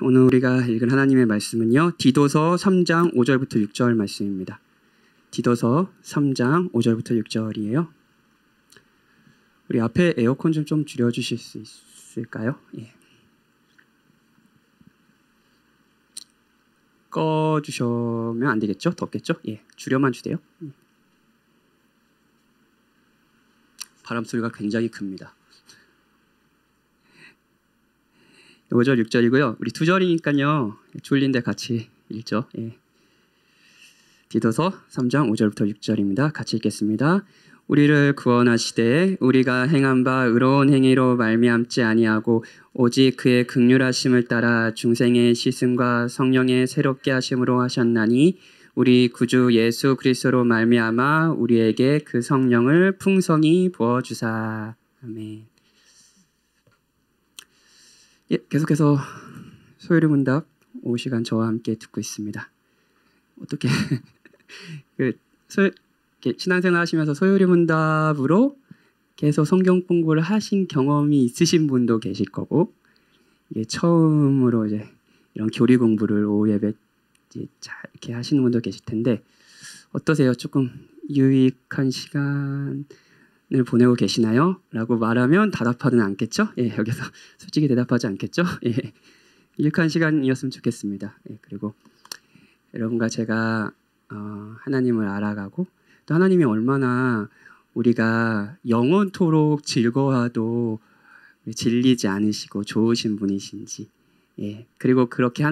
오늘 우리가 읽은 하나님의 말씀은요, 디도서 3장 5절부터 6절 말씀입니다. 디도서 3장 5절부터 6절이에요. 우리 앞에 에어컨 좀 줄여주실 수 있을까요? 예. 꺼주시면 안 되겠죠? 덥겠죠? 예, 줄여만 주세요. 바람 소리가 굉장히 큽니다. 5절, 6절이고요. 우리 2절이니까요. 졸린데 같이 읽죠. 예. 디도서 3장 5절부터 6절입니다. 같이 읽겠습니다. 우리를 구원하시되 우리가 행한 바 의로운 행위로 말미암지 아니하고 오직 그의 긍휼하심을 따라 중생의 시승과 성령의 새롭게 하심으로 하셨나니 우리 구주 예수 그리스도로 말미암아 우리에게 그 성령을 풍성히 부어주사. 아멘. 예, 계속해서 소요리 문답 5시간 저와 함께 듣고 있습니다. 어떻게 신앙생활 하시면서 소요리 문답으로 계속 성경 공부를 하신 경험이 있으신 분도 계실 거고, 이게 처음으로 이제 이런 교리 공부를 오후 예배 이렇게 하시는 분도 계실 텐데 어떠세요? 조금 유익한 시간을 보내고 계시나요? 라고 말하면 대답하지는 않겠죠? 예, 여기서 솔직히 대답하지 않겠죠? 예, 유익한 시간이었으면 좋겠습니다. 예, 그리고 여러분과 제가 하나님을 알아가고 또 하나님이 얼마나 우리가 영원토록 즐거워도 질리지 않으시고 좋으신 분이신지, 예, 그리고 그렇게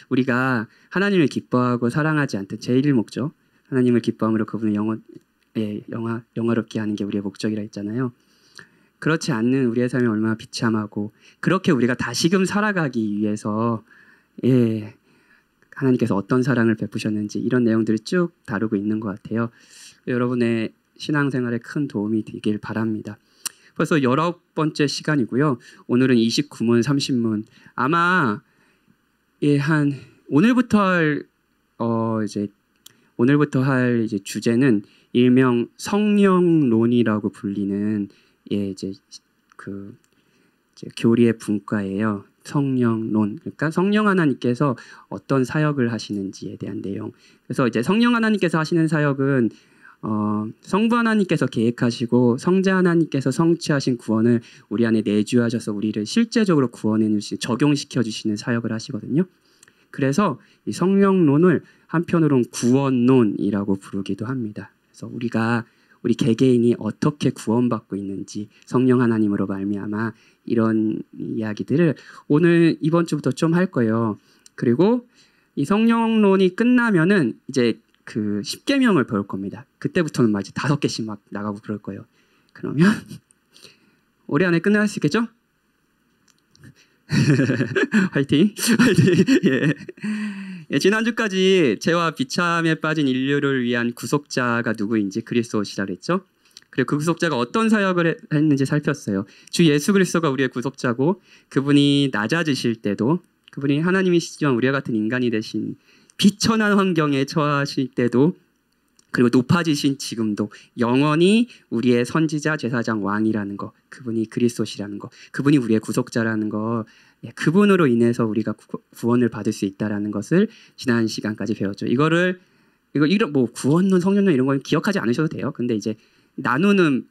우리가 하나님을 기뻐하고 사랑하지 않던 제일 목적, 하나님을 기뻐함으로 그분을 영화롭게 하는 게 우리의 목적이라 했잖아요. 그렇지 않는 우리의 삶이 얼마나 비참하고, 그렇게 우리가 다시금 살아가기 위해서 하나님께서 어떤 사랑을 베푸셨는지 이런 내용들을 쭉 다루고 있는 것 같아요. 여러분의 신앙생활에 큰 도움이 되길 바랍니다. 벌써 19번째 시간이고요. 오늘은 29문, 30문. 아마 오늘부터 할 주제는 일명 성령론이라고 불리는 교리의 분과예요. 성령론. 그러니까 성령 하나님께서 어떤 사역을 하시는지에 대한 내용. 그래서 이제 성령 하나님께서 하시는 사역은 성부 하나님께서 계획하시고 성자 하나님께서 성취하신 구원을 우리 안에 내주하셔서 우리를 실제적으로 구원해 주시는, 적용시켜 주시는 사역을 하시거든요. 그래서 이 성령론을 한편으로는 구원론이라고 부르기도 합니다. 그래서 우리 개개인이 어떻게 구원받고 있는지 성령 하나님으로 말미암아 이런 이야기들을 오늘 이번 주부터 좀 할 거예요. 그리고 이 성령론이 끝나면은 이제 그 10계명을 배울 겁니다. 그때부터는 막 이제 5개씩 막 나가고 그럴 거예요. 그러면 올해 안에 끝날 수 있겠죠? 화이팅! 화이팅! 예, 지난주까지 죄와 비참에 빠진 인류를 위한 구속자가 누구인지 그리스도시라 그랬죠. 그리고 그 구속자가 어떤 사역을 했는지 살폈어요. 주 예수 그리스도가 우리의 구속자고, 그분이 낮아지실 때도, 그분이 하나님이시지만 우리와 같은 인간이 되신 비천한 환경에 처하실 때도, 그리고 높아지신 지금도 영원히 우리의 선지자, 제사장, 왕이라는 거, 그분이 그리스도시라는 거, 그분이 우리의 구속자라는 거, 그분으로 인해서 우리가 구원을 받을 수 있다라는 것을 지난 시간까지 배웠죠. 이런 구원론, 성령론 이런 건 기억하지 않으셔도 돼요. 근데 이제 나누는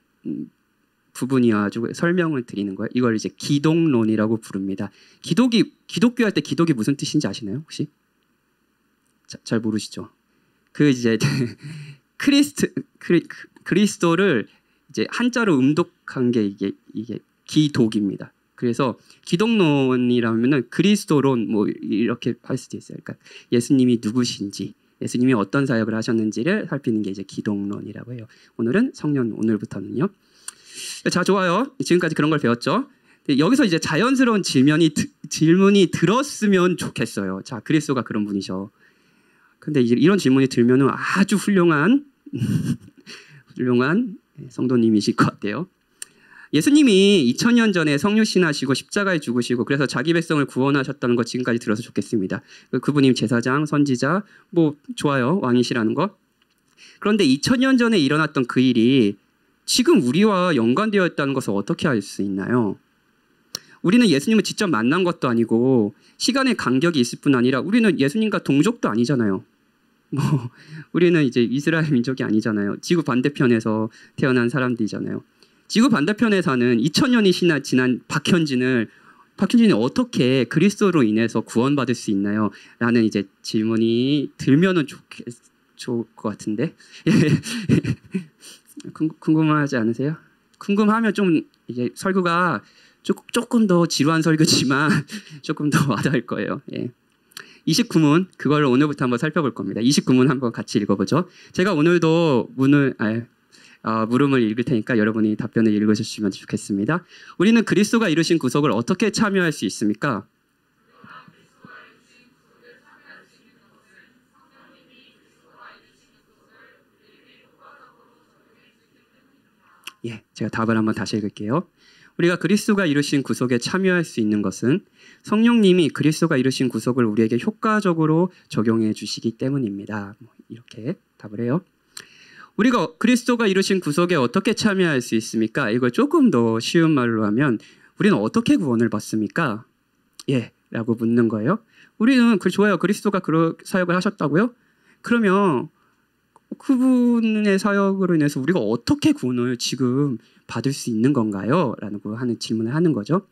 부분이어가지고 설명을 드리는 거예요. 이걸 이제 기독론이라고 부릅니다. 기독교 할 때 기독이 무슨 뜻인지 아시나요? 혹시? 잘 모르시죠? 그 이제 그리스도를 이제 한자로 음독한 게 이게 기독입니다. 그래서 기독론이라면은 그리스도론 뭐 이렇게 할 수도 있어요. 그러니까 예수님이 누구신지, 예수님이 어떤 사역을 하셨는지를 살피는 게 이제 기독론이라고 해요. 오늘은 오늘부터는요. 자, 좋아요. 지금까지 그런 걸 배웠죠. 여기서 이제 자연스러운 질문이 들었으면 좋겠어요. 자, 그리스도가 그런 분이셔. 근데 이런 질문이 들면은 아주 훌륭한 성도님이실 것 같아요. 예수님이 2000년 전에 성육신하시고 십자가에 죽으시고 그래서 자기 백성을 구원하셨다는 거 지금까지 들어서 좋겠습니다. 그분이 제사장, 선지자, 뭐 좋아요. 왕이시라는 거. 그런데 2000년 전에 일어났던 그 일이 지금 우리와 연관되어 있다는 것을 어떻게 알 수 있나요? 우리는 예수님을 직접 만난 것도 아니고 시간의 간격이 있을 뿐 아니라 우리는 예수님과 동족도 아니잖아요. 뭐 우리는 이제 이스라엘 민족이 아니잖아요. 지구 반대편에서 태어난 사람들이잖아요. 지구 반대편에 사는 2000년이 지난 박현진이 어떻게 그리스도로 인해서 구원받을 수 있나요? 라는 이제 질문이 들면은 좋을 것 같은데 궁금하지 않으세요? 궁금하면 좀 이제 설교가 조금 더 지루한 설교지만 조금 더 와닿을 거예요. 예. 29문 그걸 오늘부터 한번 살펴볼 겁니다. 29문 한번 같이 읽어보죠. 제가 오늘도 물음을 읽을 테니까 여러분이 답변을 읽으시면 좋겠습니다. 우리는 그리스도가 이루신 구속을 어떻게 참여할 수 있습니까? 예, 제가 답을 한번 다시 읽을게요. 우리가 그리스도가 이루신 구속에 참여할 수 있는 것은 성령님이 그리스도가 이루신 구속을 우리에게 효과적으로 적용해 주시기 때문입니다. 이렇게 답을 해요. 우리가 그리스도가 이루신 구속에 어떻게 참여할 수 있습니까? 이걸 조금 더 쉬운 말로 하면 우리는 어떻게 구원을 받습니까? 예, 라고 묻는 거예요. 우리는 좋아요. 그리스도가 그런 사역을 하셨다고요? 그러면 그분의 사역으로 인해서 우리가 어떻게 구원을 지금 받을 수 있는 건가요? 라고 하는 질문을 하는 거죠.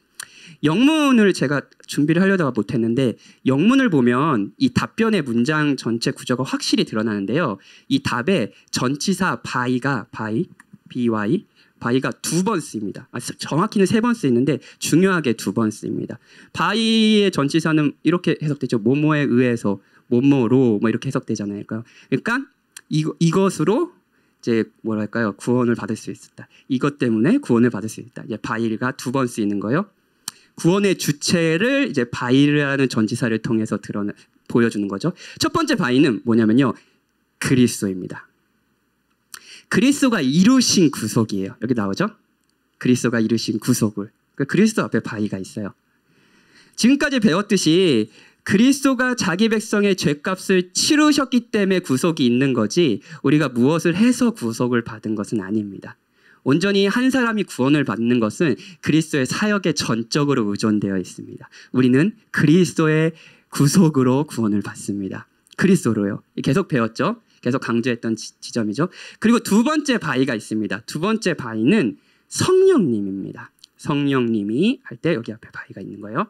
영문을 제가 준비를 하려다가 못했는데 영문을 보면 이 답변의 문장 전체 구조가 확실히 드러나는데요. 이 답에 전치사 by가 2번 쓰입니다. 정확히는 3번 쓰이는데 중요하게 2번 쓰입니다. by의 전치사는 이렇게 해석되죠. 뭐뭐에 의해서, 뭐뭐로 뭐 이렇게 해석되잖아요. 그러니까 이것으로 이제 뭐랄까요? 구원을 받을 수 있었다. 이것 때문에 구원을 받을 수 있다. 이제 by가 2번 쓰이는 거예요. 구원의 주체를 이제 by라는 전치사를 통해서 보여주는 거죠. 첫 번째 by는 뭐냐면요. 그리스도입니다. 그리스도가 이루신 구속이에요. 여기 나오죠? 그리스도가 이루신 구속을. 그리스도 앞에 by가 있어요. 지금까지 배웠듯이 그리스도가 자기 백성의 죄값을 치르셨기 때문에 구속이 있는 거지 우리가 무엇을 해서 구속을 받은 것은 아닙니다. 온전히 한 사람이 구원을 받는 것은 그리스도의 사역에 전적으로 의존되어 있습니다. 우리는 그리스도의 구속으로 구원을 받습니다. 그리스도로요. 계속 배웠죠? 계속 강조했던 지점이죠. 그리고 두 번째 바위가 있습니다. 두 번째 바위는 성령님입니다. 성령님이 할 때 여기 앞에 바위가 있는 거예요.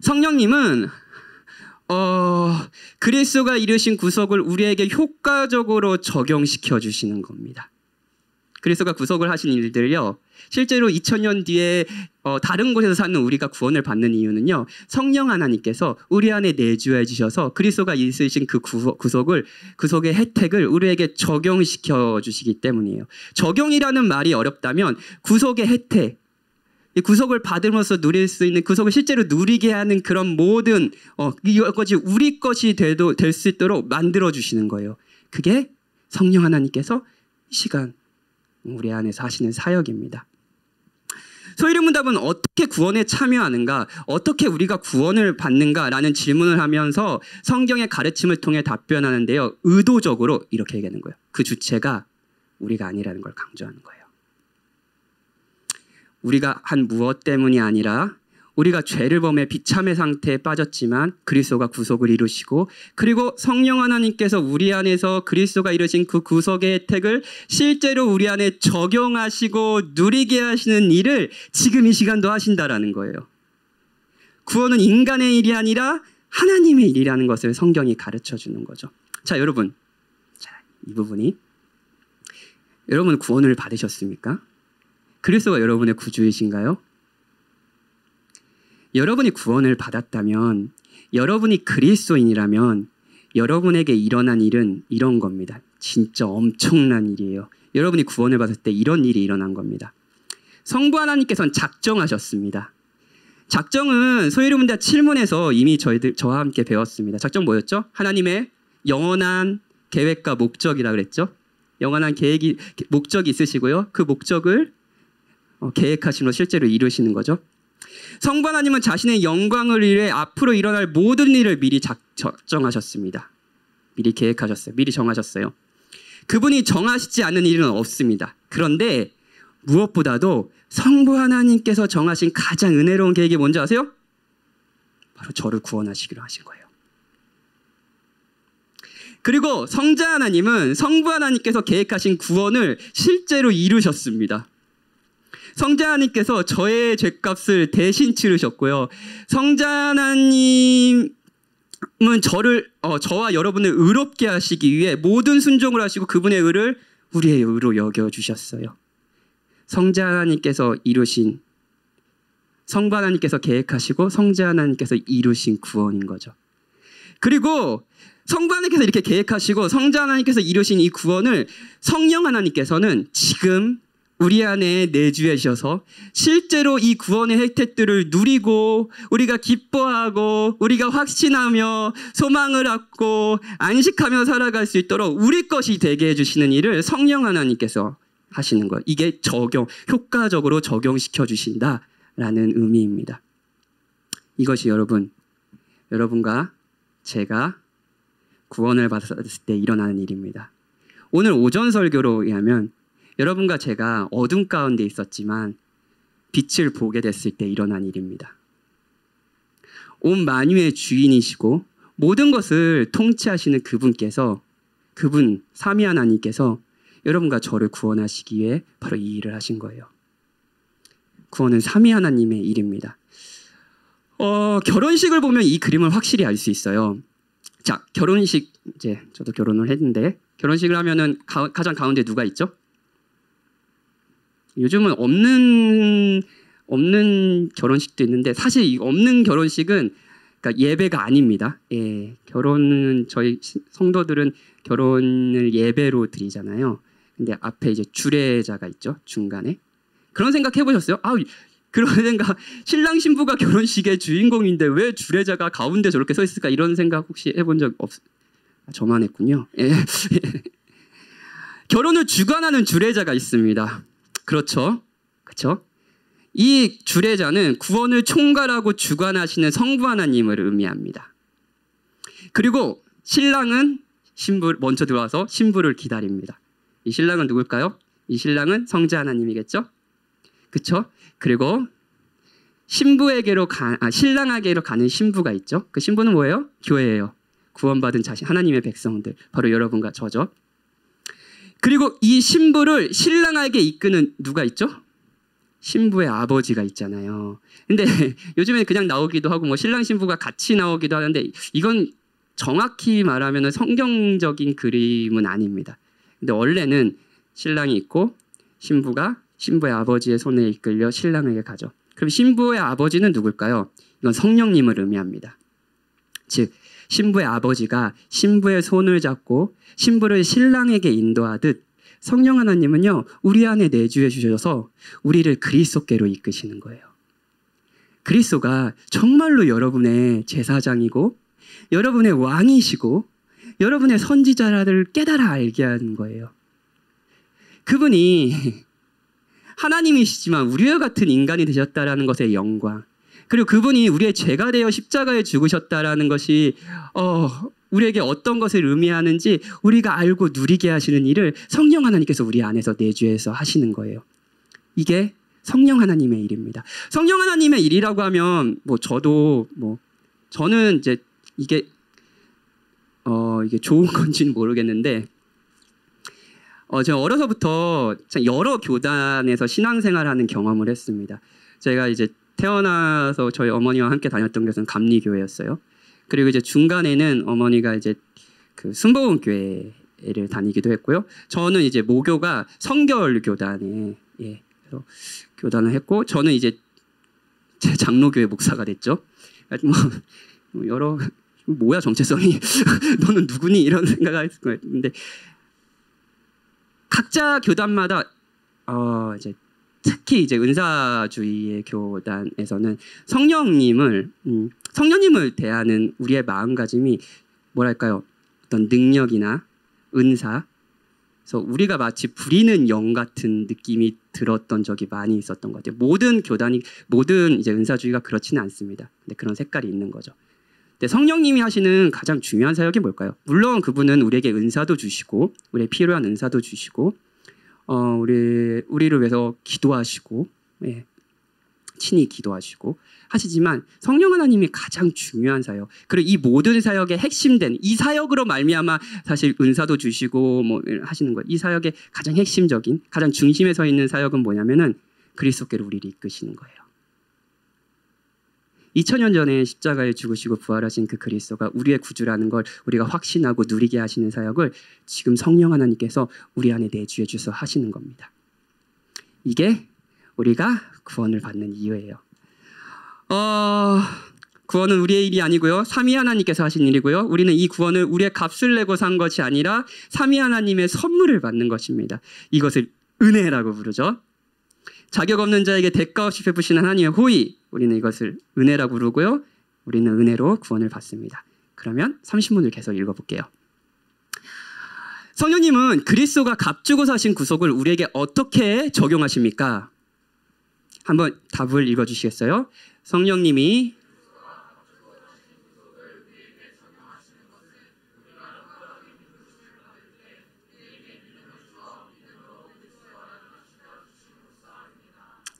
성령님은 그리스도가 이루신 구속을 우리에게 효과적으로 적용시켜 주시는 겁니다. 그리스도가 구속을 하신 일들요. 실제로 2000년 뒤에 다른 곳에서 사는 우리가 구원을 받는 이유는요. 성령 하나님께서 우리 안에 내주해 주셔서 그리스도가 있으신 그 구속의 혜택을 우리에게 적용시켜 주시기 때문이에요. 적용이라는 말이 어렵다면 구속의 혜택, 이 구속을 받으면서 누릴 수 있는 구속을 실제로 누리게 하는 그런 모든 이것이 우리 것이 될 수 있도록 만들어 주시는 거예요. 그게 성령 하나님께서 이 시간 우리 안에서 하시는 사역입니다. 소위문답은 어떻게 구원에 참여하는가, 어떻게 우리가 구원을 받는가라는 질문을 하면서 성경의 가르침을 통해 답변하는데요. 의도적으로 이렇게 얘기하는 거예요. 그 주체가 우리가 아니라는 걸 강조하는 거예요. 우리가 한 무엇 때문이 아니라 우리가 죄를 범해 비참의 상태에 빠졌지만 그리스도가 구속을 이루시고 그리고 성령 하나님께서 우리 안에서 그리스도가 이루신 그 구속의 혜택을 실제로 우리 안에 적용하시고 누리게 하시는 일을 지금 이 시간도 하신다라는 거예요. 구원은 인간의 일이 아니라 하나님의 일이라는 것을 성경이 가르쳐 주는 거죠. 자, 여러분. 이 부분이 여러분 구원을 받으셨습니까? 그리스도가 여러분의 구주이신가요? 여러분이 구원을 받았다면, 여러분이 그리스도인이라면 여러분에게 일어난 일은 이런 겁니다. 진짜 엄청난 일이에요. 여러분이 구원을 받을 때 이런 일이 일어난 겁니다. 성부 하나님께서는 작정하셨습니다. 작정은 소위문답 7문에서 이미 저와 함께 배웠습니다. 작정 뭐였죠? 하나님의 영원한 계획과 목적이라 그랬죠. 영원한 목적이 있으시고요. 그 목적을 계획하심으로 실제로 이루시는 거죠. 성부 하나님은 자신의 영광을 위해 앞으로 일어날 모든 일을 미리 작정하셨습니다. 미리 계획하셨어요. 미리 정하셨어요. 그분이 정하시지 않은 일은 없습니다. 그런데 무엇보다도 성부 하나님께서 정하신 가장 은혜로운 계획이 뭔지 아세요? 바로 저를 구원하시기로 하신 거예요. 그리고 성자 하나님은 성부 하나님께서 계획하신 구원을 실제로 이루셨습니다. 성자 하나님께서 저의 죄값을 대신 치르셨고요. 성자 하나님은 저와 여러분을 의롭게 하시기 위해 모든 순종을 하시고 그분의 의를 우리의 의로 여겨주셨어요. 성자 하나님께서 이루신, 성부 하나님께서 계획하시고 성자 하나님께서 이루신 구원인 거죠. 그리고 성부 하나님께서 이렇게 계획하시고 성자 하나님께서 이루신 이 구원을 성령 하나님께서는 지금 우리 안에 내주해 주셔서 실제로 이 구원의 혜택들을 누리고 우리가 기뻐하고 우리가 확신하며 소망을 갖고 안식하며 살아갈 수 있도록 우리 것이 되게 해주시는 일을 성령 하나님께서 하시는 거예요. 이게 효과적으로 적용시켜 주신다라는 의미입니다. 이것이 여러분과 제가 구원을 받았을 때 일어나는 일입니다. 오늘 오전 설교로 의하면 여러분과 제가 어둠 가운데 있었지만 빛을 보게 됐을 때 일어난 일입니다. 온 만유의 주인이시고 모든 것을 통치하시는 그분 삼위 하나님께서 여러분과 저를 구원하시기 위해 바로 이 일을 하신 거예요. 구원은 삼위 하나님의 일입니다. 결혼식을 보면 이 그림을 확실히 알 수 있어요. 자, 결혼식, 이제 저도 결혼을 했는데 결혼식을 하면은 가장 가운데 누가 있죠? 요즘은 없는 결혼식도 있는데 사실 이 없는 결혼식은 그러니까 예배가 아닙니다. 예, 결혼은 저희 성도들은 결혼을 예배로 드리잖아요. 근데 앞에 이제 주례자가 있죠, 중간에. 그런 생각 해보셨어요? 그런 생각, 신랑 신부가 결혼식의 주인공인데 왜 주례자가 가운데 저렇게 서 있을까? 이런 생각 혹시 해본 적 저만 했군요. 예. 결혼을 주관하는 주례자가 있습니다. 그렇죠? 이 주례자는 구원을 총괄하고 주관하시는 성부 하나님을 의미합니다. 그리고 신랑은 먼저 들어와서 신부를 기다립니다. 이 신랑은 누굴까요? 이 신랑은 성자 하나님이겠죠? 그렇죠? 그리고 신랑에게로 가는 신부가 있죠. 그 신부는 뭐예요? 교회예요. 구원받은 자신, 하나님의 백성들, 바로 여러분과 저죠. 그리고 이 신부를 신랑에게 이끄는 누가 있죠? 신부의 아버지가 있잖아요. 근데 요즘에 그냥 나오기도 하고 뭐 신랑 신부가 같이 나오기도 하는데 이건 정확히 말하면 성경적인 그림은 아닙니다. 근데 원래는 신랑이 있고 신부의 아버지의 손에 이끌려 신랑에게 가죠. 그럼 신부의 아버지는 누굴까요? 이건 성령님을 의미합니다. 즉 신부의 아버지가 신부의 손을 잡고 신부를 신랑에게 인도하듯 성령 하나님은요 우리 안에 내주해 주셔서 우리를 그리스도께로 이끄시는 거예요. 그리스도가 정말로 여러분의 제사장이고 여러분의 왕이시고 여러분의 선지자를 깨달아 알게 하는 거예요. 그분이 하나님이시지만 우리와 같은 인간이 되셨다라는 것의 영광, 그리고 그분이 우리의 죄가 되어 십자가에 죽으셨다라는 것이 우리에게 어떤 것을 의미하는지 우리가 알고 누리게 하시는 일을 성령 하나님께서 우리 안에서 내주해서 하시는 거예요. 이게 성령 하나님의 일입니다. 성령 하나님의 일이라고 하면 저는 이제 이게 좋은 건지는 모르겠는데 제가 어려서부터 여러 교단에서 신앙생활하는 경험을 했습니다. 제가 이제 태어나서 저희 어머니와 함께 다녔던 곳은 감리교회였어요. 그리고 이제 중간에는 어머니가 이제 그 순복음교회를 다니기도 했고요. 저는 이제 모교가 성결교단에 그래서 교단을 했고 저는 이제 제 장로교회 목사가 됐죠. 뭐야 정체성이 너는 누구니 이런 생각을 했을 거예요. 근데 각자 교단마다 특히 이제 은사주의의 교단에서는 성령님을 대하는 우리의 마음가짐이 뭐랄까요? 어떤 능력이나 은사, 그래서 우리가 마치 부리는 영 같은 느낌이 들었던 적이 많이 있었던 것 같아요. 모든 이제 은사주의가 그렇지는 않습니다. 근데 그런 색깔이 있는 거죠. 근데 성령님이 하시는 가장 중요한 사역이 뭘까요? 물론 그분은 우리에게 은사도 주시고 우리의 필요한 은사도 주시고 우리를 위해서 기도하시고, 예, 친히 기도하시고 하시지만 성령 하나님이 가장 중요한 사역, 그리고 이 모든 사역의 핵심된 이 사역으로 말미암아 사실 은사도 주시고 뭐 하시는 거예요. 이 사역의 가장 핵심적인, 가장 중심에 서 있는 사역은 뭐냐면은 그리스도께로 우리를 이끄시는 거예요. 2000년 전에 십자가에 죽으시고 부활하신 그 그리스도가 우리의 구주라는 걸 우리가 확신하고 누리게 하시는 사역을 지금 성령 하나님께서 우리 안에 내주해 주셔서 하시는 겁니다. 이게 우리가 구원을 받는 이유예요. 구원은 우리의 일이 아니고요, 삼위 하나님께서 하신 일이고요, 우리는 이 구원을 우리의 값을 내고 산 것이 아니라 삼위 하나님의 선물을 받는 것입니다. 이것을 은혜라고 부르죠. 자격 없는 자에게 대가 없이 베푸시는 하나님의 호의, 우리는 이것을 은혜라고 부르고요, 우리는 은혜로 구원을 받습니다. 그러면 30문을 계속 읽어볼게요. 성령님은 그리스도가 값주고 사신 구속을 우리에게 어떻게 적용하십니까? 한번 답을 읽어주시겠어요? 성령님이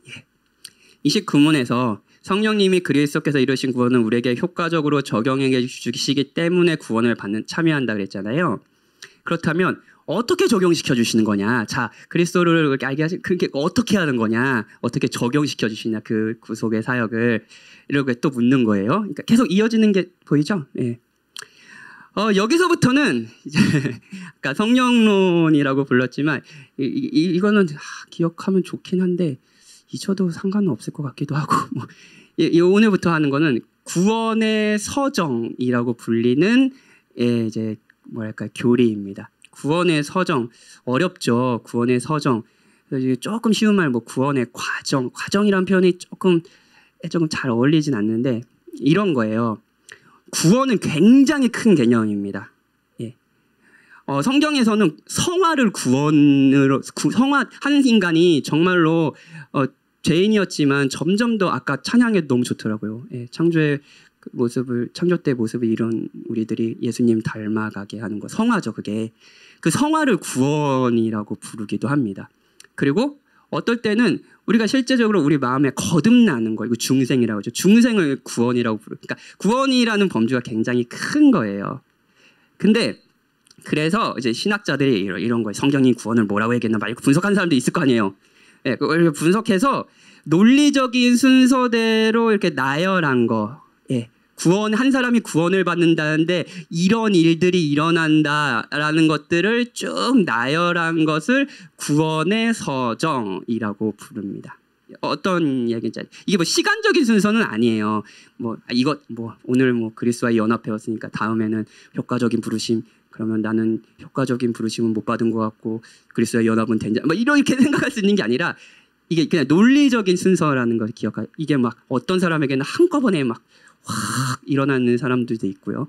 예. 29문에서 성령님이 그리스도께서 이루신 구원은 우리에게 효과적으로 적용해 주시기 때문에 구원을 참여한다 그랬잖아요. 그렇다면 어떻게 적용시켜 주시는 거냐? 자, 그리스도를 그렇게 알게 하신 그게 어떻게 하는 거냐? 어떻게 적용시켜 주시냐? 그 구속의 사역을 이렇게 또 묻는 거예요. 그러니까 계속 이어지는 게 보이죠? 예. 여기서부터는 이제 아까 성령론이라고 불렀지만 이거는 기억하면 좋긴 한데 잊혀도 상관은 없을 것 같기도 하고 뭐, 오늘부터 하는 거는 구원의 서정이라고 불리는 이제 뭐랄까 교리입니다. 구원의 서정, 어렵죠. 구원의 서정. 조금 쉬운 말, 뭐 구원의 과정이란 표현이 조금 잘 어울리진 않는데 이런 거예요. 구원은 굉장히 큰 개념입니다. 예. 성경에서는 성화를 구원으로 성화한 인간이 정말로 죄인이었지만 점점 더 아까 찬양에도 너무 좋더라고요. 예. 창조 때 모습을 이런 우리들이 예수님 닮아가게 하는 거, 성화죠. 그게 그 성화를 구원이라고 부르기도 합니다. 그리고 어떨 때는 우리가 실제적으로 우리 마음에 거듭나는 거, 이거 중생이라고 하죠. 중생을 구원이라고 그러니까 구원이라는 범주가 굉장히 큰 거예요. 근데 그래서 이제 신학자들이 이런 거예요. 성경이 구원을 뭐라고 얘기했나 막 분석하는 사람도 있을 거 아니에요. 예, 그걸 분석해서 논리적인 순서대로 이렇게 나열한 거. 예. 한 사람이 구원을 받는다는데 이런 일들이 일어난다라는 것들을 쭉 나열한 것을 구원의 서정이라고 부릅니다. 어떤 얘기인지 이게 뭐 시간적인 순서는 아니에요. 오늘 그리스도와 연합 배웠으니까 다음에는 효과적인 부르심, 그러면 나는 효과적인 부르심은 못 받은 것 같고 그리스도와 연합은 된다. 이렇게 생각할 수 있는 게 아니라 이게 그냥 논리적인 순서라는 걸 기억하. 이게 막 어떤 사람에게는 한꺼번에 막 확 일어나는 사람들도 있고요.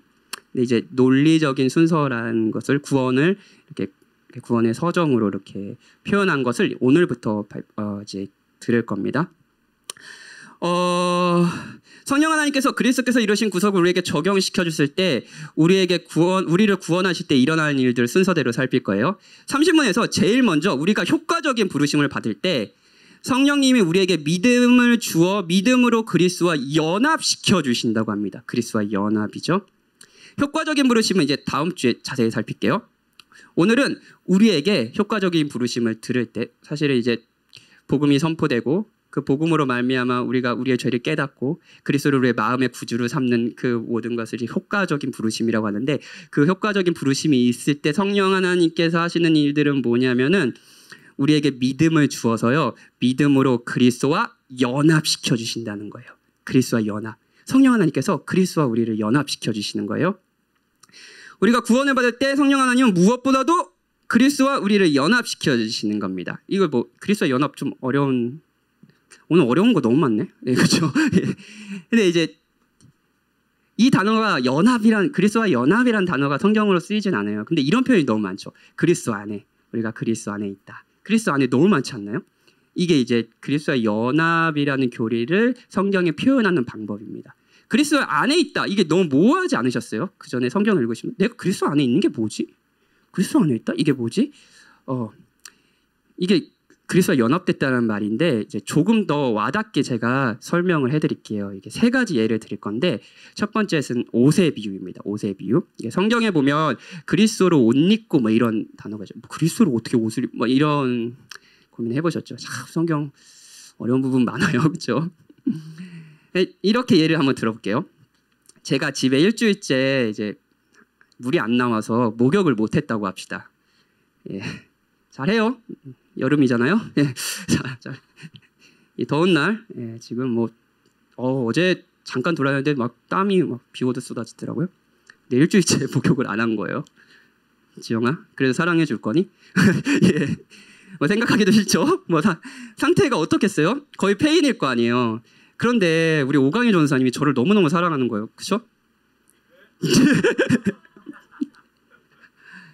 근데 이제 논리적인 순서라는 것을 구원을 이렇게 구원의 서정으로 이렇게 표현한 것을 오늘부터 이제 들을 겁니다. 성령 하나님께서 그리스도께서 이루신 구속을 우리에게 적용시켜 줬을 때 우리를 구원하실 때 일어나는 일들을 순서대로 살필 거예요. 30문에서 제일 먼저 우리가 효과적인 부르심을 받을 때 성령님이 우리에게 믿음을 주어 믿음으로 그리스도와 연합시켜 주신다고 합니다. 그리스도와 연합이죠. 효과적인 부르심은 이제 다음 주에 자세히 살필게요. 오늘은 우리에게 효과적인 부르심을 들을 때 사실은 이제 복음이 선포되고 그 복음으로 말미암아 우리가 우리의 죄를 깨닫고 그리스도를 우리의 마음의 구주로 삼는 그 모든 것을 효과적인 부르심이라고 하는데, 그 효과적인 부르심이 있을 때 성령 하나님께서 하시는 일들은 뭐냐면은 우리에게 믿음을 주어서요, 믿음으로 그리스도와 연합시켜 주신다는 거예요. 그리스도와 연합. 성령 하나님께서 그리스도와 우리를 연합시켜 주시는 거예요. 우리가 구원을 받을 때 성령 하나님은 무엇보다도 그리스도와 우리를 연합시켜 주시는 겁니다. 이거 그리스도와 연합 좀 어려운, 오늘 어려운 거 너무 많네. 네, 그렇죠. 근데 이제 이 단어가 그리스도와 연합이란 단어가 성경으로 쓰이진 않아요. 근데 이런 표현이 너무 많죠. 그리스도 안에, 우리가 그리스도 안에 있다. 그리스도 안에 너무 많지 않나요? 이게 이제 그리스도와 연합이라는 교리를 성경에 표현하는 방법입니다. 그리스도 안에 있다. 이게 너무 모호하지 않으셨어요? 그 전에 성경을 읽으시면 내가 그리스도 안에 있는 게 뭐지? 그리스도 안에 있다? 이게 뭐지? 이게 그리스도와 연합됐다는 말인데 이제 조금 더 와닿게 제가 설명을 해드릴게요. 이게 세 가지 예를 드릴 건데 첫 번째는 옷의 비유입니다. 옷의 비유. 이게 성경에 보면 그리스도로 옷 입고 뭐 이런 단어가 있죠. 뭐 그리스도로 어떻게 옷을 뭐 이런 고민해 보셨죠? 참 성경 어려운 부분 많아요, 그렇죠? 이렇게 예를 한번 들어볼게요. 제가 집에 일주일째 이제 물이 안 나와서 목욕을 못했다고 합시다. 예. 잘해요. 여름이잖아요. 예. 자, 이 더운 날 예, 지금 뭐 어제 잠깐 돌아다녔는데 막 땀이 막 비 오듯 쏟아지더라고요. 근데 일주일째 목욕을 안 한 거예요. 지영아, 그래도 사랑해 줄 거니? 예. 뭐 생각하기도 싫죠. 뭐 상태가 어떻겠어요? 거의 폐인일 거 아니에요. 그런데 우리 오강희 전사님이 저를 너무너무 사랑하는 거예요. 그렇죠?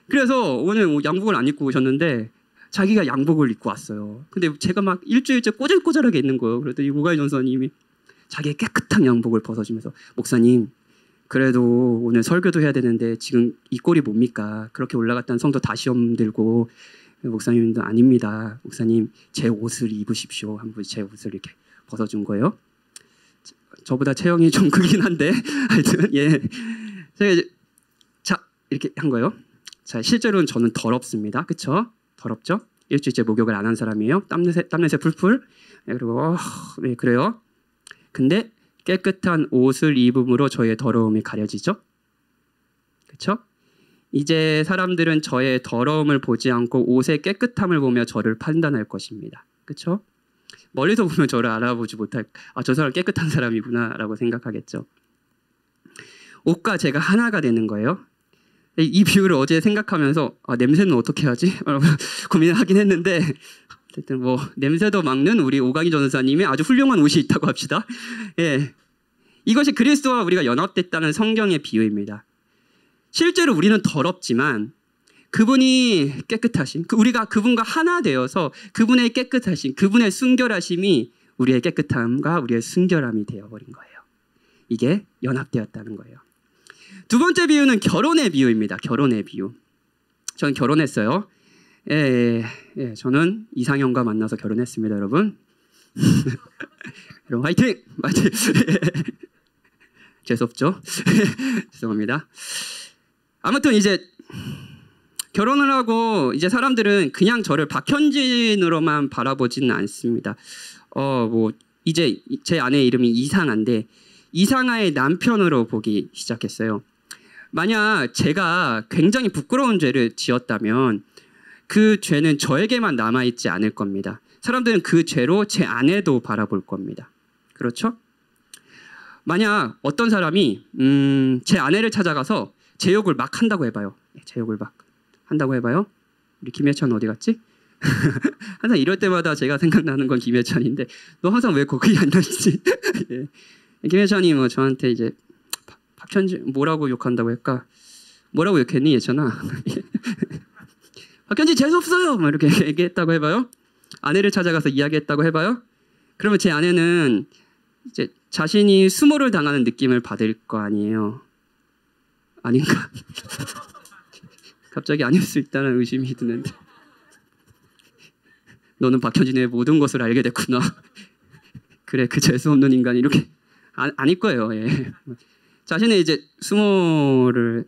그래서 오늘 양복을 안 입고 오셨는데 자기가 양복을 입고 왔어요. 근데 제가 막 일주일째 꼬질꼬질하게 있는 거예요. 그랬더니 오강희 전사님이 자기의 깨끗한 양복을 벗어주면서 목사님 그래도 오늘 설교도 해야 되는데 지금 이 꼴이 뭡니까? 그렇게 올라갔다는 성도 다 시험 들고 목사님도 아닙니다. 목사님 제 옷을 입으십시오. 한번 제 옷을 이렇게 벗어준 거예요. 저보다 체형이 좀 크긴 한데 하여튼 예, 제가 이제 자 이렇게 한 거예요. 자 실제로는 저는 더럽습니다. 그렇죠? 더럽죠? 일주일째 목욕을 안 한 사람이에요. 땀냄새 풀풀. 네, 그리고 네, 그래요. 근데 깨끗한 옷을 입음으로 저의 더러움이 가려지죠. 그렇죠? 이제 사람들은 저의 더러움을 보지 않고 옷의 깨끗함을 보며 저를 판단할 것입니다. 그렇죠? 멀리서 보면 저를 알아보지 못할 저 사람 깨끗한 사람이구나 라고 생각하겠죠. 옷과 제가 하나가 되는 거예요. 이 비유를 어제 생각하면서 냄새는 어떻게 하지? 고민을 하긴 했는데 어쨌든 뭐 냄새도 막는 우리 오강희 전사님의 아주 훌륭한 옷이 있다고 합시다. 예, 이것이 그리스도와 우리가 연합됐다는 성경의 비유입니다. 실제로 우리는 더럽지만 그분이 깨끗하신 우리가 그분과 하나 되어서 그분의 깨끗하신 그분의 순결하심이 우리의 깨끗함과 우리의 순결함이 되어버린 거예요. 이게 연합되었다는 거예요. 두 번째 비유는 결혼의 비유입니다. 결혼의 비유. 저는 결혼했어요. 예, 저는 이상형과 만나서 결혼했습니다, 여러분. 여러분 화이팅! 화이팅! 재수없죠? 죄송합니다. 아무튼 이제 결혼을 하고 이제 사람들은 그냥 저를 박현진으로만 바라보지는 않습니다. 뭐 이제 제 아내 이름이 이상한데 이상아의 남편으로 보기 시작했어요. 만약 제가 굉장히 부끄러운 죄를 지었다면 그 죄는 저에게만 남아있지 않을 겁니다. 사람들은 그 죄로 제 아내도 바라볼 겁니다. 그렇죠? 만약 어떤 사람이 제 아내를 찾아가서 제 욕을 막 한다고 해봐요. 제 욕을 막 한다고 해봐요. 우리 김혜찬 어디 갔지? 항상 이럴 때마다 제가 생각나는 건 김혜찬인데 너 항상 왜 거기 앉아있지? 예. 김혜찬이 뭐 저한테 이제 박현진 뭐라고 욕한다고 할까? 뭐라고 욕했니 예찬아? 박현진 재수없어요! 뭐 이렇게 얘기했다고 해봐요. 아내를 찾아가서 이야기했다고 해봐요. 그러면 제 아내는 이제 자신이 수모를 당하는 느낌을 받을 거 아니에요. 아닌가? 갑자기 아닐 수 있다는 의심이 드는데 너는 박현진의 모든 것을 알게 됐구나. 그래 그 재수없는 인간이 이렇게 아닐 거예요. 예. 자신의 이제 수모를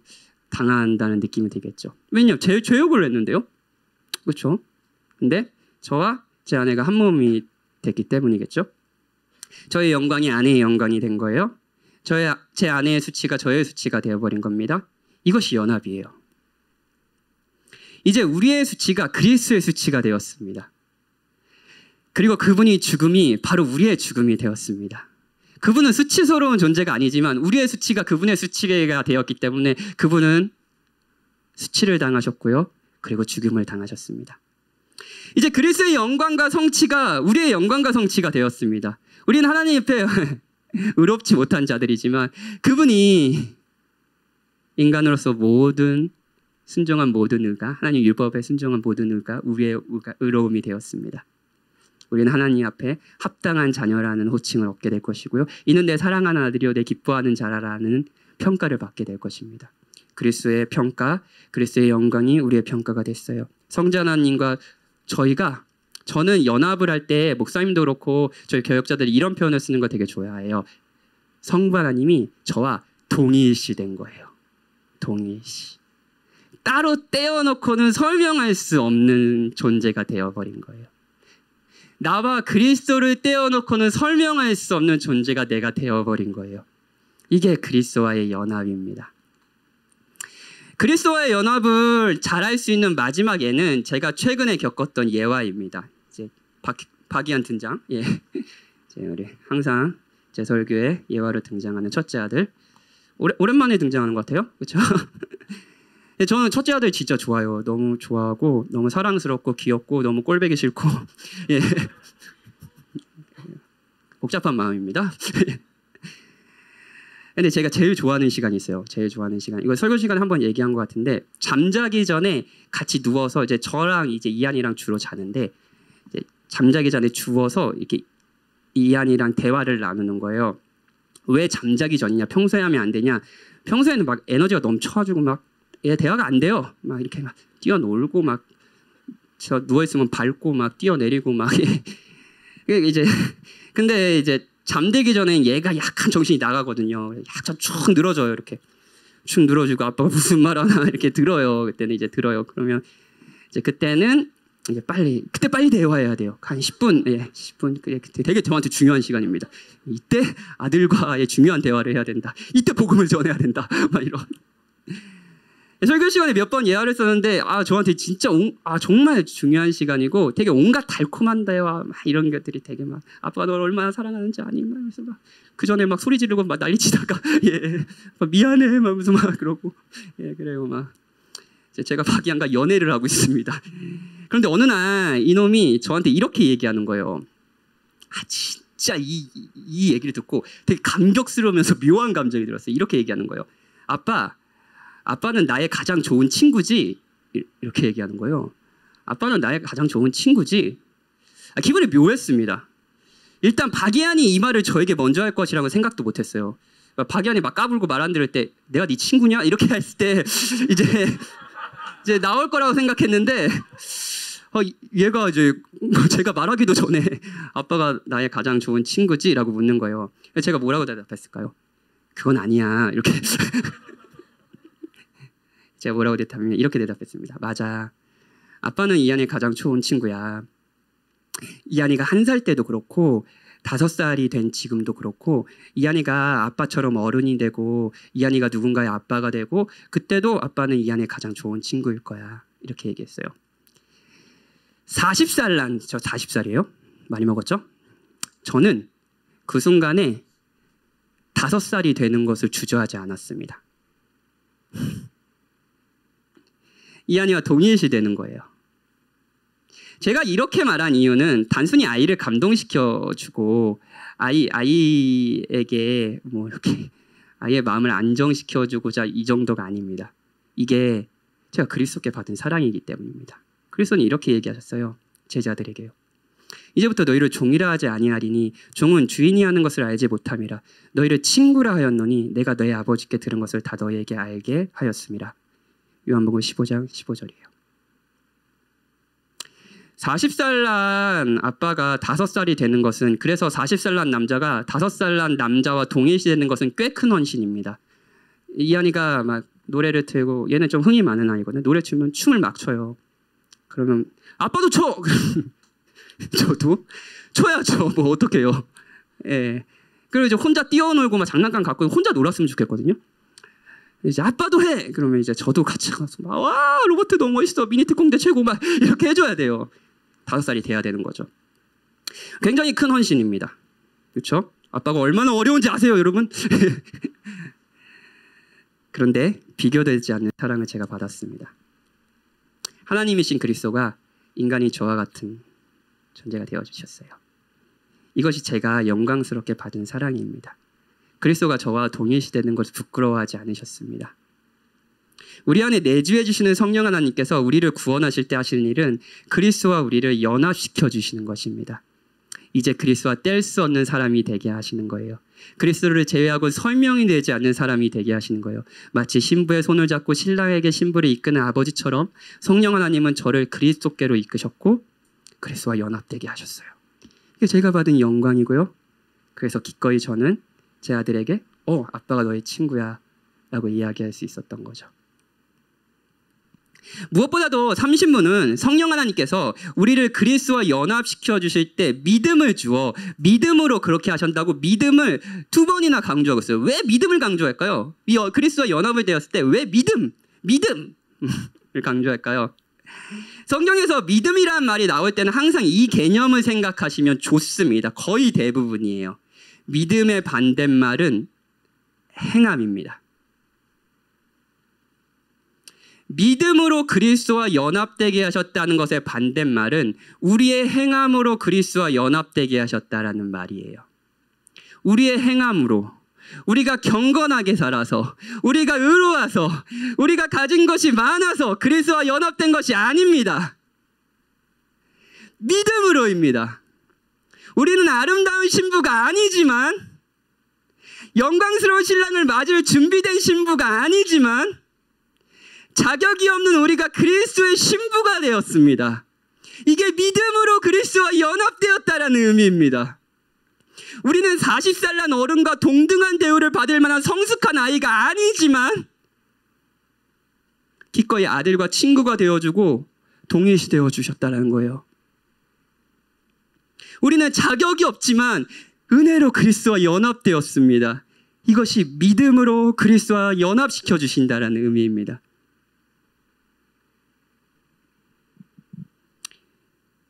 당한다는 느낌이 들겠죠. 왜냐면 죄욕을 했는데요. 그렇죠? 근데 저와 제 아내가 한 몸이 됐기 때문이겠죠. 저의 영광이 아내의 영광이 된 거예요. 제 아내의 수치가 저의 수치가 되어버린 겁니다. 이것이 연합이에요. 이제 우리의 수치가 그리스도의 수치가 되었습니다. 그리고 그분이 죽음이 바로 우리의 죽음이 되었습니다. 그분은 수치스러운 존재가 아니지만 우리의 수치가 그분의 수치가 되었기 때문에 그분은 수치를 당하셨고요. 그리고 죽음을 당하셨습니다. 이제 그리스도의 영광과 성취가 우리의 영광과 성취가 되었습니다. 우리는 하나님 옆에 의롭지 못한 자들이지만 그분이 인간으로서 순종한 모든 의가 하나님 율법에 순종한 모든 의가 우리의 의로움이 되었습니다. 우리는 하나님 앞에 합당한 자녀라는 호칭을 얻게 될 것이고요. 이는 내 사랑하는 아들이요 내 기뻐하는 자라라는 평가를 받게 될 것입니다. 그리스도의 평가, 그리스도의 영광이 우리의 평가가 됐어요. 성자 하나님과 저는 연합을 할 때 목사님도 그렇고 저희 교역자들이 이런 표현을 쓰는 거 되게 좋아해요. 성부 하나님이 저와 동일시된 거예요. 동일시. 따로 떼어놓고는 설명할 수 없는 존재가 되어버린 거예요. 나와 그리스도를 떼어놓고는 설명할 수 없는 존재가 내가 되어버린 거예요. 이게 그리스도와의 연합입니다. 그리스도와의 연합을 잘할 수 있는 마지막 예는 제가 최근에 겪었던 예화입니다. 이제 박이한 등장. 예. 우리 항상 제 설교에 예화로 등장하는 첫째 아들. 오랜만에 등장하는 것 같아요. 그렇죠? 저는 첫째 아들 진짜 좋아요. 너무 좋아하고 너무 사랑스럽고 귀엽고 너무 꼴보기 싫고 예. 복잡한 마음입니다. 근데 제가 제일 좋아하는 시간이 있어요. 제일 좋아하는 시간. 이거 설교 시간에 한번 얘기한 것 같은데 잠자기 전에 같이 누워서 이제 저랑 이제 이한이랑 주로 자는데 이제 잠자기 전에 주워서 이렇게 이한이랑 대화를 나누는 거예요. 왜 잠자기 전이냐? 평소에 하면 안 되냐? 평소에는 막 에너지가 넘쳐가지고 막 대화가 안 돼요. 막 이렇게 막 뛰어놀고 막 저 누워 있으면 밟고 막 뛰어내리고 막 이제 근데 이제 잠들기 전에 얘가 약간 정신이 나가거든요. 약간 축 늘어져요. 이렇게 축 늘어지고 아빠가 무슨 말 하나 이렇게 들어요. 그때는 이제 들어요. 그러면 이제 그때는 이제 그때 빨리 대화해야 돼요. 한 10분, 예, 10분. 그때 되게 저한테 중요한 시간입니다. 이때 아들과의 중요한 대화를 해야 된다. 이때 복음을 전해야 된다. 막 이런. 설교 시간에 몇 번 예화를 썼는데 저한테 진짜 정말 중요한 시간이고 되게 온갖 달콤한 대화 막 이런 것들이 되게 막 아빠가 널 얼마나 사랑하는지 아니 막 그래서 막 그 전에 막 소리 지르고 막 난리치다가 예, 막 미안해 막 무슨 막 그러고 예 그래요 막 제가 박이한과 연애를 하고 있습니다. 그런데 어느 날 이놈이 저한테 이렇게 얘기하는 거예요. 진짜 이 얘기를 듣고 되게 감격스러우면서 묘한 감정이 들었어요. 이렇게 얘기하는 거예요. 아빠는 나의 가장 좋은 친구지? 이렇게 얘기하는 거예요. 아빠는 나의 가장 좋은 친구지? 기분이 묘했습니다. 일단 박이한이 이 말을 저에게 먼저 할 것이라고 생각도 못했어요. 박이한이 막 까불고 말 안 들을 때 내가 네 친구냐? 이렇게 했을 때 이제 나올 거라고 생각했는데 얘가 이제 제가 말하기도 전에 아빠가 나의 가장 좋은 친구지라고 묻는 거예요. 제가 뭐라고 대답했을까요? 그건 아니야. 이렇게 제가 뭐라고 대답하면 이렇게 대답했습니다. 맞아. 아빠는 이한이 가장 좋은 친구야. 이한이가 1살 때도 그렇고 5살이 된 지금도 그렇고 이한이가 아빠처럼 어른이 되고 이한이가 누군가의 아빠가 되고 그때도 아빠는 이한이의 가장 좋은 친구일 거야. 이렇게 얘기했어요. 40살 저 40살이에요. 많이 먹었죠? 저는 그 순간에 5살이 되는 것을 주저하지 않았습니다. 이한이와 동일시되는 거예요. 제가 이렇게 말한 이유는 단순히 아이를 감동시켜주고 아이에게 뭐 이렇게 아이의 마음을 안정시켜주고자 이 정도가 아닙니다. 이게 제가 그리스도께 받은 사랑이기 때문입니다. 그리스도는 이렇게 얘기하셨어요. 제자들에게요. 이제부터 너희를 종이라 하지 아니하리니 종은 주인이 하는 것을 알지 못함이라. 너희를 친구라 하였노니 내가 너희 아버지께 들은 것을 다 너희에게 알게 하였음이라. 요한복음 15장 15절이에요. 40살 난 아빠가 5살이 되는 것은 그래서 40살 난 남자가 5살 난 남자와 동일시되는 것은 꽤 큰 헌신입니다. 이한이가 막 노래를 틀고 얘는 좀 흥이 많은 아이거든요. 노래 추면 춤을 막 춰요. 그러면 아빠도 춰! 저도 쳐야죠. 뭐 어떡해요. 예. 그리고 이제 혼자 뛰어놀고 막 장난감 갖고 혼자 놀았으면 좋겠거든요. 이제 아빠도 해. 그러면 이제 저도 같이 가서 막 와 로버트 너무 멋있어. 미니 특공대 최고 막 이렇게 해줘야 돼요. 5살이 돼야 되는 거죠. 굉장히 큰 헌신입니다. 그렇죠? 아빠가 얼마나 어려운지 아세요, 여러분? 그런데 비교되지 않는 사랑을 제가 받았습니다. 하나님이신 그리스도가 인간이 저와 같은 존재가 되어주셨어요. 이것이 제가 영광스럽게 받은 사랑입니다. 그리스도가 저와 동일시되는 것을 부끄러워하지 않으셨습니다. 우리 안에 내주해 주시는 성령 하나님께서 우리를 구원하실 때 하시는 일은 그리스도와 우리를 연합시켜 주시는 것입니다. 이제 그리스도와 뗄 수 없는 사람이 되게 하시는 거예요. 그리스도를 제외하고 설명이 되지 않는 사람이 되게 하시는 거예요. 마치 신부의 손을 잡고 신랑에게 신부를 이끄는 아버지처럼 성령 하나님은 저를 그리스도께로 이끄셨고 그리스도와 연합되게 하셨어요. 이게 제가 받은 영광이고요. 그래서 기꺼이 저는 제 아들에게 아빠가 너의 친구야 라고 이야기할 수 있었던 거죠. 무엇보다도 30문은 성령 하나님께서 우리를 그리스도와 연합시켜 주실 때 믿음을 주어 믿음으로 그렇게 하신다고 믿음을 2번이나 강조하고 있어요. 왜 믿음을 강조할까요? 이 그리스도와 연합을 되었을 때 왜 믿음을 강조할까요? 성경에서 믿음이라는 말이 나올 때는 항상 이 개념을 생각하시면 좋습니다. 거의 대부분이에요. 믿음의 반대말은 행함입니다. 믿음으로 그리스도와 연합되게 하셨다는 것의 반대말은 우리의 행함으로 그리스도와 연합되게 하셨다라는 말이에요. 우리의 행함으로, 우리가 경건하게 살아서, 우리가 의로워서, 우리가 가진 것이 많아서 그리스도와 연합된 것이 아닙니다. 믿음으로입니다. 우리는 아름다운 신부가 아니지만, 영광스러운 신랑을 맞을 준비된 신부가 아니지만, 자격이 없는 우리가 그리스도의 신부가 되었습니다. 이게 믿음으로 그리스도와 연합되었다라는 의미입니다. 우리는 40살 난 어른과 동등한 대우를 받을 만한 성숙한 아이가 아니지만 기꺼이 아들과 친구가 되어주고 동일시 되어주셨다는 거예요. 우리는 자격이 없지만 은혜로 그리스도와 연합되었습니다. 이것이 믿음으로 그리스도와 연합시켜 주신다라는 의미입니다.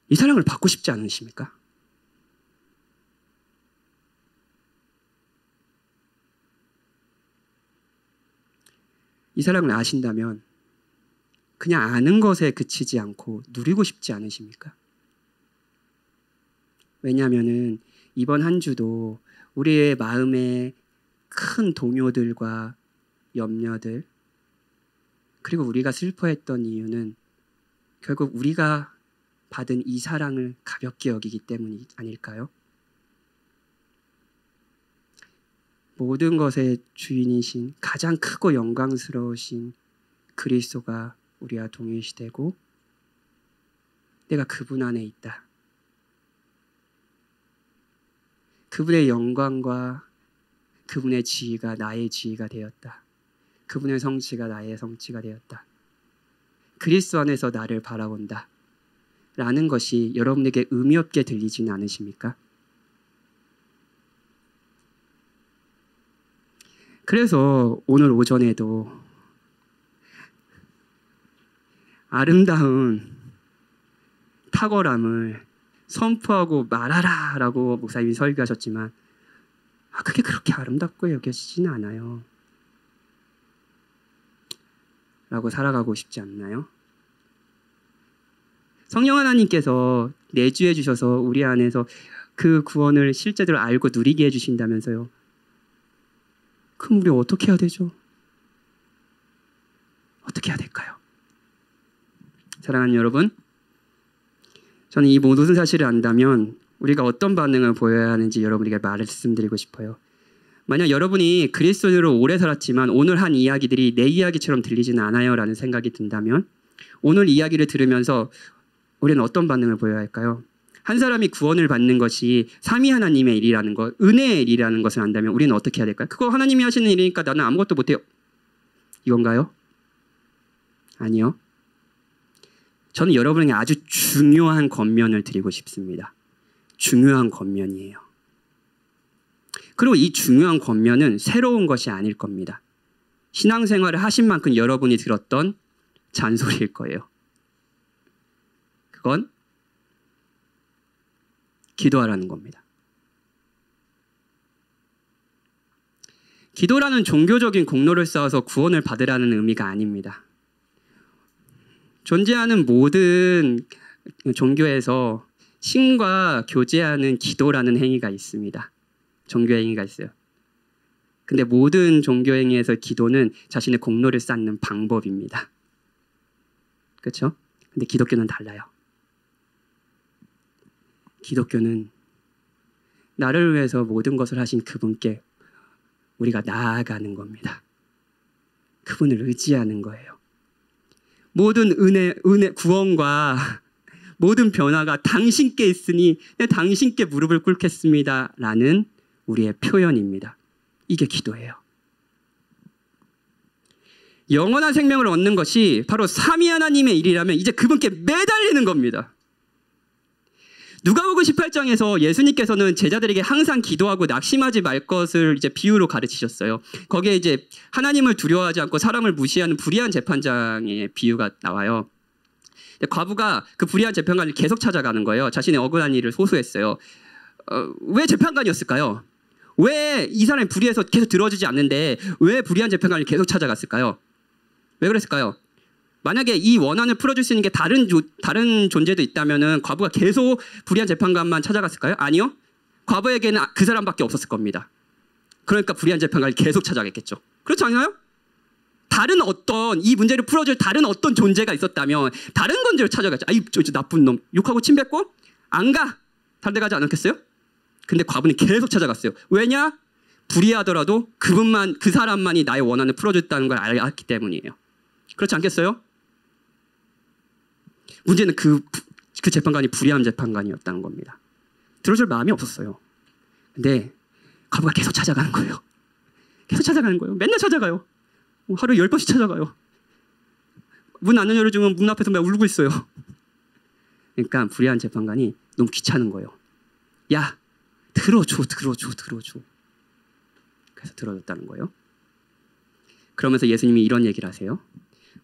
이 사랑을 받고 싶지 않으십니까? 이 사랑을 아신다면 그냥 아는 것에 그치지 않고 누리고 싶지 않으십니까? 왜냐하면 이번 한 주도 우리의 마음에 큰 동요들과 염려들, 그리고 우리가 슬퍼했던 이유는 결국 우리가 받은 이 사랑을 가볍게 여기기 때문이 아닐까요? 모든 것의 주인이신 가장 크고 영광스러우신 그리스도가 우리와 동일시되고 내가 그분 안에 있다. 그분의 영광과 그분의 지위가 나의 지위가 되었다. 그분의 성취가 나의 성취가 되었다. 그리스도 안에서 나를 바라본다. 라는 것이 여러분에게 의미 없게 들리지는 않으십니까? 그래서 오늘 오전에도 아름다운 탁월함을 선포하고 말하라 라고 목사님이 설교하셨지만 그게 그렇게 아름답고 여겨지지는 않아요. 라고 살아가고 싶지 않나요? 성령 하나님께서 내주해 주셔서 우리 안에서 그 구원을 실제로 알고 누리게 해주신다면서요. 그럼 우리 어떻게 해야 되죠? 어떻게 해야 될까요? 사랑하는 여러분, 저는 이 모든 사실을 안다면 우리가 어떤 반응을 보여야 하는지 여러분에게 말씀드리고 싶어요. 만약 여러분이 그리스도인으로 오래 살았지만 오늘 한 이야기들이 내 이야기처럼 들리지는 않아요 라는 생각이 든다면 오늘 이야기를 들으면서 우리는 어떤 반응을 보여야 할까요? 한 사람이 구원을 받는 것이 삼위 하나님의 일이라는 것, 은혜의 일이라는 것을 안다면 우리는 어떻게 해야 될까요? 그거 하나님이 하시는 일이니까 나는 아무것도 못해요. 이건가요? 아니요. 저는 여러분에게 아주 중요한 권면을 드리고 싶습니다. 중요한 권면이에요. 그리고 이 중요한 권면은 새로운 것이 아닐 겁니다. 신앙생활을 하신 만큼 여러분이 들었던 잔소리일 거예요. 그건 기도하라는 겁니다. 기도라는 종교적인 공로를 쌓아서 구원을 받으라는 의미가 아닙니다. 존재하는 모든 종교에서 신과 교제하는 기도라는 행위가 있습니다. 종교 행위가 있어요. 근데 모든 종교 행위에서 기도는 자신의 공로를 쌓는 방법입니다. 그렇죠? 근데 기독교는 달라요. 기독교는 나를 위해서 모든 것을 하신 그분께 우리가 나아가는 겁니다. 그분을 의지하는 거예요. 모든 은혜, 구원과 모든 변화가 당신께 있으니 당신께 무릎을 꿇겠습니다 라는 우리의 표현입니다. 이게 기도예요. 영원한 생명을 얻는 것이 바로 삼위 하나님의 일이라면 이제 그분께 매달리는 겁니다. 누가복음 18장에서 예수님께서는 제자들에게 항상 기도하고 낙심하지 말 것을 이제 비유로 가르치셨어요. 거기에 이제 하나님을 두려워하지 않고 사람을 무시하는 불의한 재판장의 비유가 나와요. 과부가 그 불의한 재판관을 계속 찾아가는 거예요. 자신의 억울한 일을 호소했어요. 왜 재판관이었을까요? 왜 이 사람이 불의해서 계속 들어주지 않는데 왜 불의한 재판관을 계속 찾아갔을까요? 왜 그랬을까요? 만약에 이 원한을 풀어줄 수 있는 게 다른 존재도 있다면은 과부가 계속 불의한 재판관만 찾아갔을까요? 아니요. 과부에게는 그 사람밖에 없었을 겁니다. 그러니까 불의한 재판관을 계속 찾아갔겠죠. 그렇지 않나요? 다른 어떤 이 문제를 풀어줄 다른 어떤 존재가 있었다면 다른 존재를 찾아갔죠. 아이 저 나쁜 놈 욕하고 침 뱉고 안 가. 다른 데 가지 않았겠어요? 근데 과부는 계속 찾아갔어요. 왜냐? 불의하더라도 그분만 그 사람만이 나의 원한을 풀어줬다는 걸 알았기 때문이에요. 그렇지 않겠어요? 문제는 그 재판관이 불의한 재판관이었다는 겁니다. 들어줄 마음이 없었어요. 근데 과부가 계속 찾아가는 거예요. 계속 찾아가는 거예요. 맨날 찾아가요. 하루에 10번씩 찾아가요. 문 안 열어주면 문 앞에서 막 울고 있어요. 그러니까 불의한 재판관이 너무 귀찮은 거예요. 야, 들어줘. 그래서 들어줬다는 거예요. 그러면서 예수님이 이런 얘기를 하세요.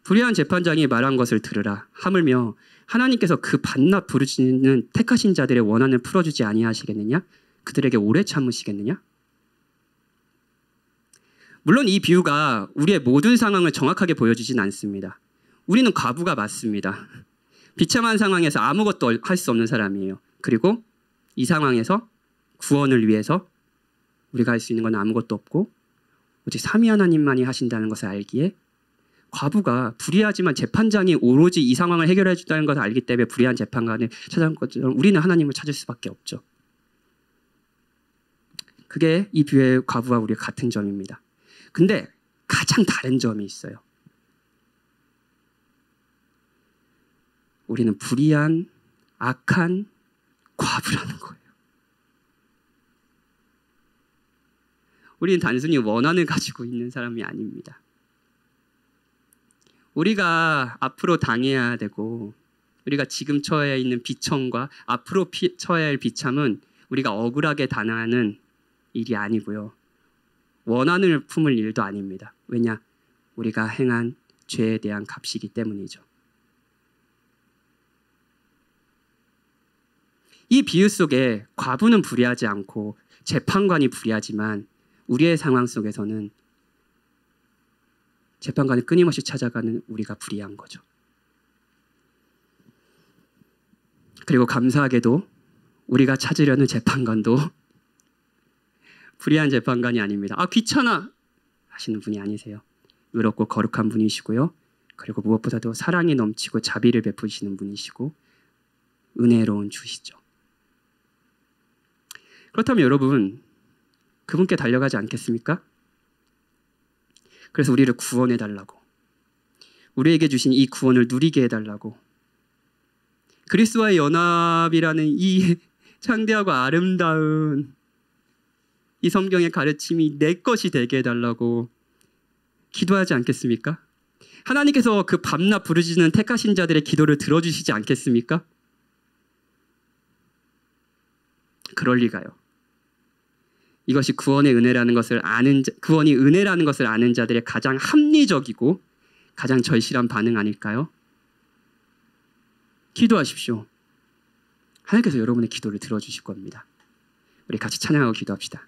불의한 재판장이 말한 것을 들으라. 하물며 하나님께서 그 반납 부르짖는 택하신 자들의 원한을 풀어주지 아니하시겠느냐? 그들에게 오래 참으시겠느냐? 물론 이 비유가 우리의 모든 상황을 정확하게 보여주진 않습니다. 우리는 과부가 맞습니다. 비참한 상황에서 아무것도 할 수 없는 사람이에요. 그리고 이 상황에서 구원을 위해서 우리가 할 수 있는 건 아무것도 없고 오직 삼위 하나님만이 하신다는 것을 알기에 과부가 불의하지만 재판장이 오로지 이 상황을 해결해 준다는 것을 알기 때문에 불의한 재판관을 찾아간 것처럼 우리는 하나님을 찾을 수밖에 없죠. 그게 이 비유의 과부와 우리가 같은 점입니다. 근데 가장 다른 점이 있어요. 우리는 불의한 악한 과부라는 거예요. 우리는 단순히 원한을 가지고 있는 사람이 아닙니다. 우리가 앞으로 당해야 되고 우리가 지금 처해 있는 비천과 앞으로 처해야 할 비참은 우리가 억울하게 당하는 일이 아니고요. 원한을 품을 일도 아닙니다. 왜냐? 우리가 행한 죄에 대한 값이기 때문이죠. 이 비유 속에 과부는 불의하지 않고 재판관이 불의하지만 우리의 상황 속에서는 재판관을 끊임없이 찾아가는 우리가 불의한 거죠. 그리고 감사하게도 우리가 찾으려는 재판관도 불의한 재판관이 아닙니다. 아 귀찮아 하시는 분이 아니세요. 의롭고 거룩한 분이시고요. 그리고 무엇보다도 사랑이 넘치고 자비를 베푸시는 분이시고 은혜로운 주시죠. 그렇다면 여러분 그분께 달려가지 않겠습니까? 그래서 우리를 구원해 달라고 우리에게 주신 이 구원을 누리게 해달라고 그리스도와의 연합이라는 이 창대하고 아름다운 이 성경의 가르침이 내 것이 되게 해달라고 기도하지 않겠습니까? 하나님께서 그 밤낮 부르짖는 택하신 자들의 기도를 들어주시지 않겠습니까? 그럴 리가요. 이것이 구원의 은혜라는 것을 구원이 은혜라는 것을 아는 자들의 가장 합리적이고 가장 절실한 반응 아닐까요? 기도하십시오. 하나님께서 여러분의 기도를 들어주실 겁니다. 우리 같이 찬양하고 기도합시다.